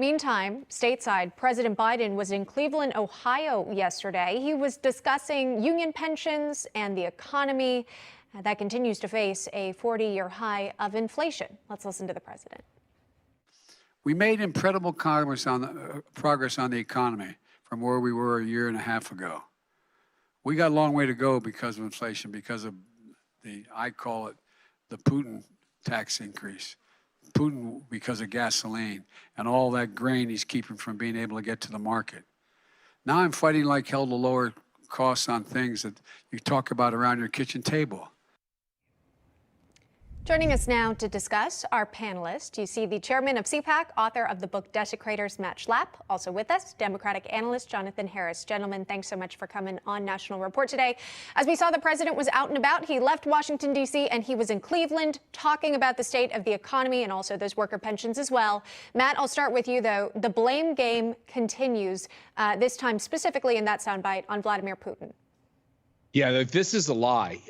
Meantime, stateside, President Biden was in Cleveland, Ohio yesterday. He was discussing union pensions and the economy that continues to face a 40-year high of inflation. Let's listen to the president. We made incredible progress on the economy from where we were a year and a half ago. We got a long way to go because of inflation, because of I call it the Putin tax increase. Putin because of gasoline and all that grain he's keeping from being able to get to the market. Now I'm fighting like hell to lower costs on things that you talk about around your kitchen table. Joining us now to discuss our panelists, you see the chairman of CPAC, author of the book Desecrators, Matt Schlapp. Also with us, Democratic analyst Jonathan Harris. Gentlemen, thanks so much for coming on National Report today. As we saw, the president was out and about. He left Washington, D.C., and he was in Cleveland talking about the state of the economy and also those worker pensions as well. Matt, I'll start with you, though. The blame game continues, this time specifically in that soundbite on Vladimir Putin. Yeah, this is a lie.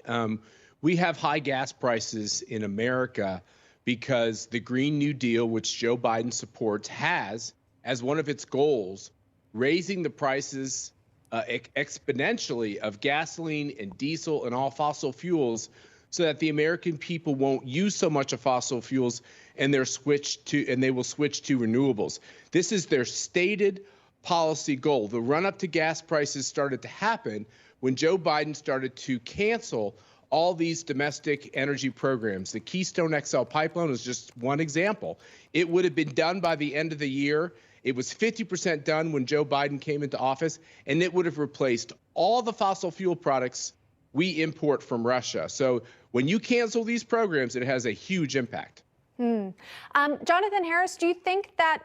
We have high gas prices in America because the Green New Deal, which Joe Biden supports, has as one of its goals raising the prices exponentially of gasoline and diesel and all fossil fuels so that the American people won't use so much of fossil fuels and they will switch to renewables. This is their stated policy goal. The run-up to gas prices started to happen when Joe Biden started to cancel all these domestic energy programs. The Keystone XL pipeline is just one example. It would have been done by the end of the year. It was 50% done when Joe Biden came into office, and it would have replaced all the fossil fuel products we import from Russia. So when you cancel these programs, it has a huge impact. Jonathan Harris, do you think that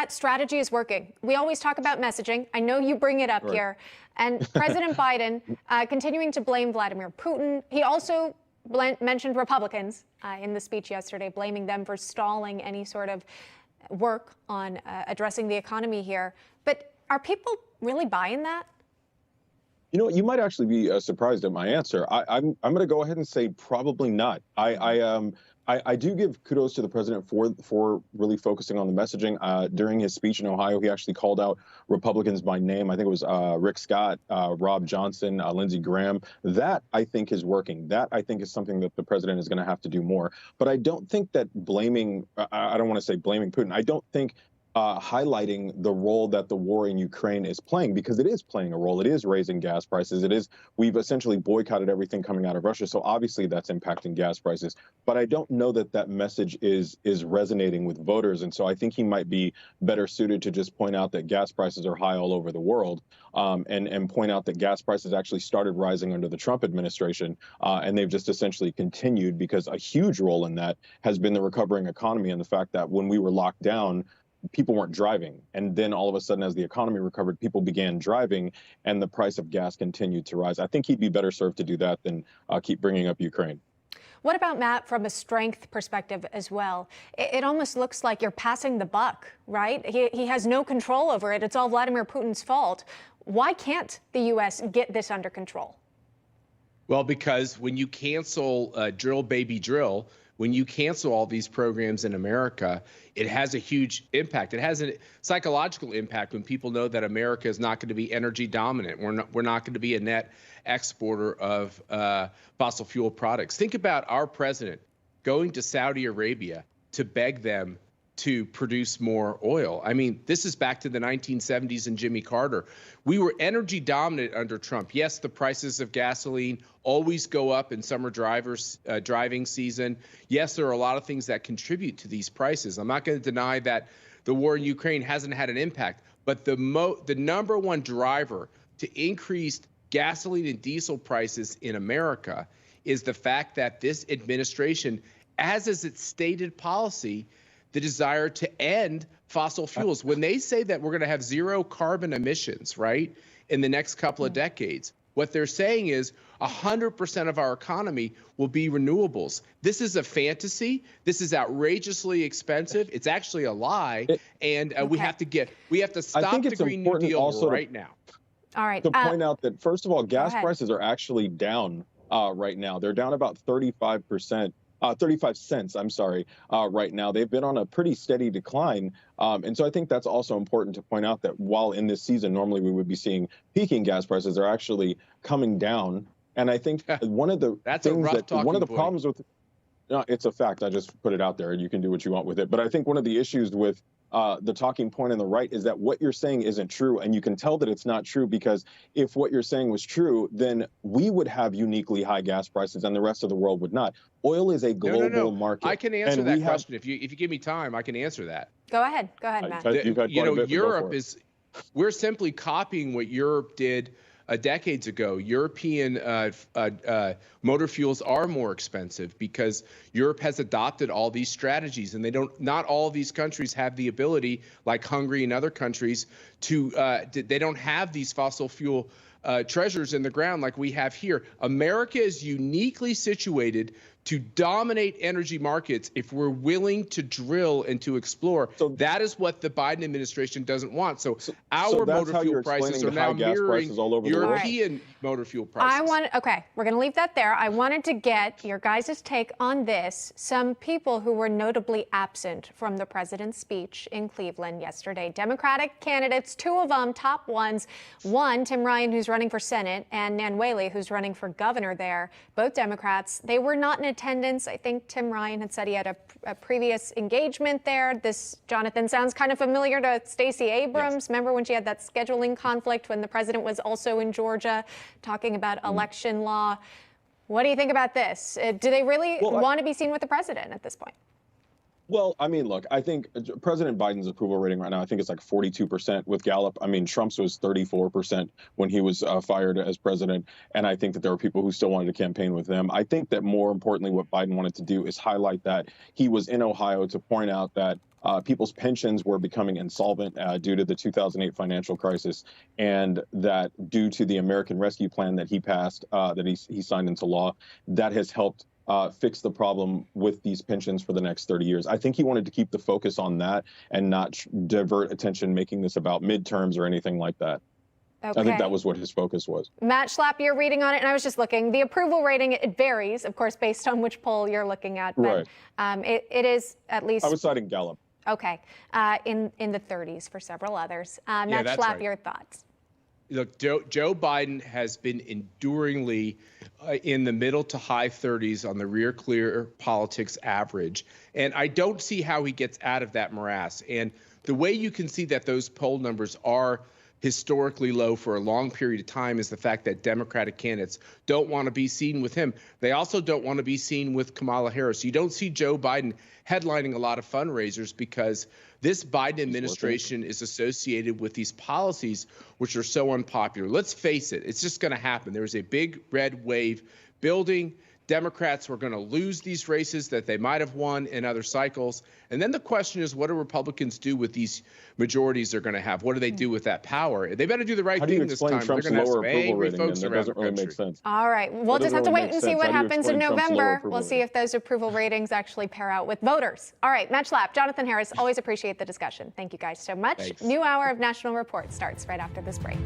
strategy is working? We always talk about messaging. I know you bring it up here. And President Biden continuing to blame Vladimir Putin. He also mentioned Republicans in the speech yesterday, blaming them for stalling any sort of work on addressing the economy here. But are people really buying that? You know, you might actually be surprised at my answer. I'm going to go ahead and say probably not. I do give kudos to the president for really focusing on the messaging. During his speech in Ohio, he actually called out Republicans by name. I think it was Rick Scott, Rob Johnson, Lindsey Graham. That, I think, is working. That, I think, is something that the president is going to have to do more. But I don't think that I don't want to say blaming Putin. I don't think highlighting the role that the war in Ukraine is playing, because it is playing a role. It is raising gas prices. We've essentially boycotted everything coming out of Russia. So obviously that's impacting gas prices. But I don't know that that message is resonating with voters. And so I think he might be better suited to just point out that gas prices are high all over the world, and point out that gas prices actually started rising under the Trump administration. And they've just essentially continued, because a huge role in that has been the recovering economy and the fact that when we were locked down, people weren't driving. And then all of a sudden, as the economy recovered, people began driving and the price of gas continued to rise. I think he'd be better served to do that than keep bringing up Ukraine. What about, Matt, from a strength perspective as well? It almost looks like you're passing the buck, right? He has no control over it. It's all Vladimir Putin's fault. Why can't the U.S. get this under control? Well, because when you cancel Drill Baby Drill, when you cancel all these programs in America, it has a huge impact. It has a psychological impact when people know that America is not going to be energy dominant. We're not going to be a net exporter of fossil fuel products. Think about our president going to Saudi Arabia to beg them to produce more oil. I mean, this is back to the 1970s and Jimmy Carter. We were energy dominant under Trump. Yes, the prices of gasoline always go up in summer driving season. Yes, there are a lot of things that contribute to these prices. I'm not going to deny that the war in Ukraine hasn't had an impact, but the number one driver to increased gasoline and diesel prices in America is the fact that this administration, as is its stated policy, the desire to end fossil fuels. When they say that we're going to have zero carbon emissions, right, in the next couple of decades, what they're saying is 100% of our economy will be renewables. This is a fantasy. This is outrageously expensive. It's actually a lie, and we have to stop the Green New Deal right now. All right. To point out that, first of all, gas prices are actually down right now. They're down about 35% 35 cents, I'm sorry, right now. They've been on a pretty steady decline. And so I think that's also important to point out that while in this season, normally we would be seeing peaking gas prices, they're actually coming down. And I think one of the problems with, no, it's a fact. I just put it out there and you can do what you want with it. But I think one of the issues with the talking point on the right is that what you're saying isn't true. And you can tell that it's not true because if what you're saying was true, then we would have uniquely high gas prices and the rest of the world would not. Oil is a global market. I can answer that question. If you give me time, I can answer that. Go ahead, Matt. Europe is, we're simply copying what Europe did decades ago. European motor fuels are more expensive because Europe has adopted all these strategies, and not all these countries have the ability, like Hungary and other countries, to they don't have these fossil fuel treasures in the ground like we have here. America is uniquely situated to dominate energy markets if we're willing to drill and to explore. So that is what the Biden administration doesn't want. So our motor fuel prices are now mirroring European motor fuel prices. Okay, we're going to leave that there. I wanted to get your guys' take on this. Some people who were notably absent from the president's speech in Cleveland yesterday. Democratic candidates, two of them, top ones. One, Tim Ryan, who's running for Senate, and Nan Whaley, who's running for governor there, both Democrats. They were not in attendance. I think Tim Ryan had said he had a previous engagement there. This, Jonathan, sounds kind of familiar to Stacey Abrams. Yes. Remember when she had that scheduling conflict when the president was also in Georgia talking about election law? What do you think about this? Do they really want to be seen with the president at this point? Well, I mean, look, I think President Biden's approval rating right now, I think it's like 42% with Gallup. I mean, Trump's was 34% when he was fired as president. And I think that there were people who still wanted to campaign with him. I think that more importantly, what Biden wanted to do is highlight that he was in Ohio to point out that people's pensions were becoming insolvent due to the 2008 financial crisis, and that due to the American Rescue Plan that he passed, that he signed into law, that has helped fix the problem with these pensions for the next 30 years. I think he wanted to keep the focus on that and not divert attention making this about midterms or anything like that. Okay. I think that was what his focus was. Matt Schlapp, you're reading on it, and I was just looking. The approval rating, it varies, of course, based on which poll you're looking at. But it is at least... I was citing Gallup. Okay. In the 30s for several others. Matt Schlapp, your thoughts? Look, Joe Biden has been enduringly in the middle to high 30s on the Rear Clear Politics average. And I don't see how he gets out of that morass. And the way you can see that those poll numbers are historically low for a long period of time is the fact that Democratic candidates don't want to be seen with him. They also don't want to be seen with Kamala Harris. You don't see Joe Biden headlining a lot of fundraisers because this Biden administration is associated with these policies which are so unpopular. Let's face it, it's just going to happen. There is a big red wave building. Democrats were going to lose these races that they might have won in other cycles. And then the question is, what do Republicans do with these majorities they're going to have? What do they do with that power? They better do the right thing this time. Trump's lower approval rating? And that doesn't really make sense. All right. We'll just have to wait and see what happens in November. We'll see if those approval ratings actually pair out with voters. All right. Matt Schlapp, Jonathan Harris, always appreciate the discussion. Thank you guys so much. Thanks. New hour of National Report starts right after this break.